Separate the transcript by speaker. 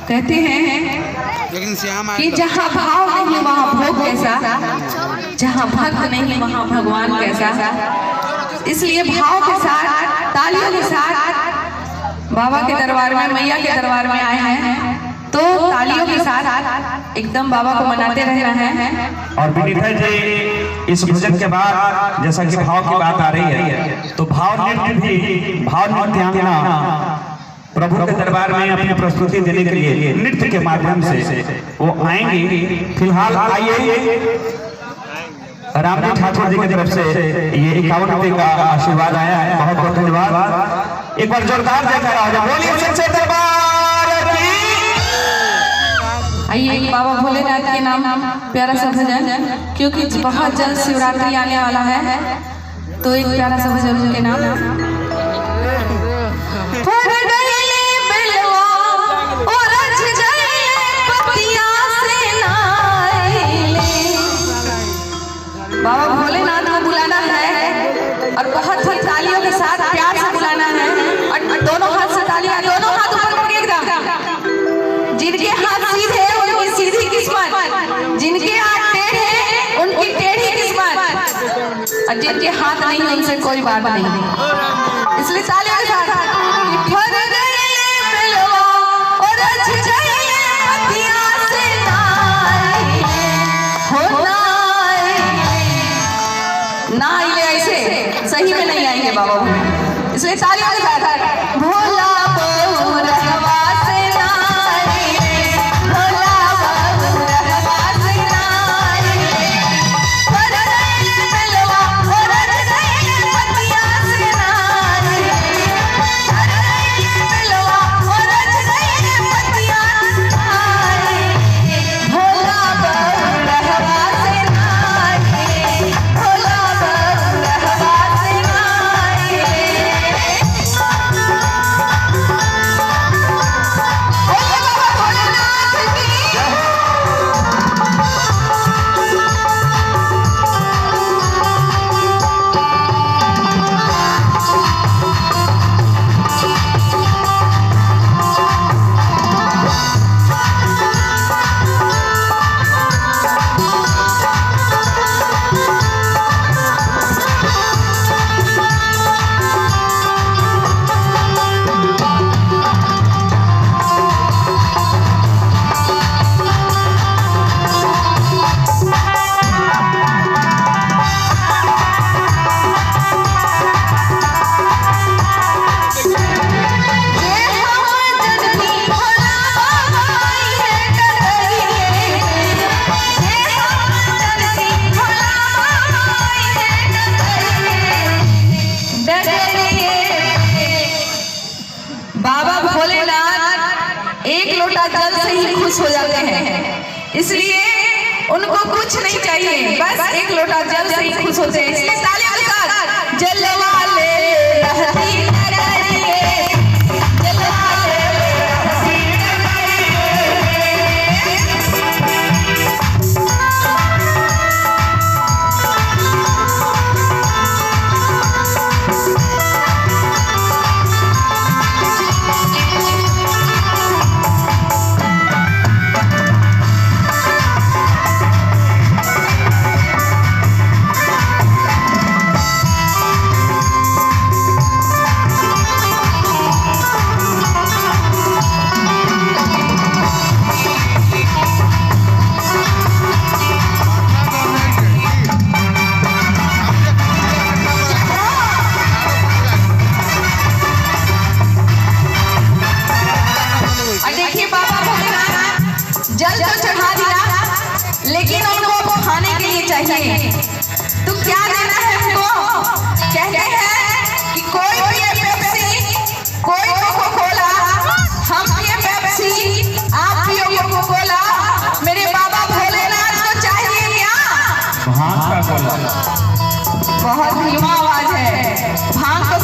Speaker 1: कहते हैं कि जहाँ भाव नहीं वहाँ भोग कैसा, जहाँ भक्त नहीं वहाँ भगवान कैसा। इसलिए भाव के साथ, तालियों के साथ बाबा के दरबार में, मैया के दरबार में आए हैं, तो तालियों के साथ एकदम बाबा को मनाते रहना है।
Speaker 2: और विनीता जी, इस भजन के बाद जैसा कि भाव की बात आ रही है, तो भाव नृत्य भी, भाव नृत्यांगना प्रभु के दरबार में अपनी प्रस्तुति देने के लिए नृत्य के माध्यम से वो आएंगे। फिलहाल आइए, रामजी ठाकुर जी की तरफ से ये 51 रुपये का आशीर्वाद आया है, बहुत बहुत धन्यवाद। एक बार जोरदार जयकारा बोलिए सच्चे दरबार की।
Speaker 1: आइए बाबा भोलेनाथ के नाम प्यारा सा भजन, क्योंकि बहुत जल्द शिवरात्रि आने वाला है, तो एक प्यारा सा भजन उनके नाम। बाबा भोलेनाथ को बुलाना है और बहुत ही तालियों के साथ प्यार से बुलाना है, और दोनों हाथ से तालियां, दोनों हाथ ऊपर करके एकदम। जिनके हाथ सीधे उनकी सीधी किस्मत, जिनके हाथ टेढ़े उनकी टेढ़ी किस्मत, और जिनके हाथ नहीं उनसे कोई बात नहीं। इसलिए तालियों के साथ ना आइए, ऐसे सही में नहीं आएंगे बाबा, इसलिए तालियों के साथ भोला बहू रहवा से नारी, भोला बहू रहवा से नारी, परदेश मिलवा परदेश पतिया से नारी, परदेश मिलवा परदेश पतिया से नारी, भोला बहू रहवा से नारी, भोला जल से ही खुश हो जाते हैं, इसलिए उनको कुछ नहीं चाहिए, बस एक लोटा जल से ही खुश होते हैं। इसलिए तालियों के साथ जल वाले रहती नगरिए, जल वाले रहती लेकिन उनको खाने के लिए चाहिए, तो क्या देना है उनको? कहते हैं कि कोई पिए पेप्सी, कोई कोको कोला, हम पिए पेप्सी, आप पियो कोको कोला, मेरे बाबा भोलेनाथ को चाहिए क्या?
Speaker 2: भांग का कोला।
Speaker 1: बहुत धीमा आवाज है, भांग को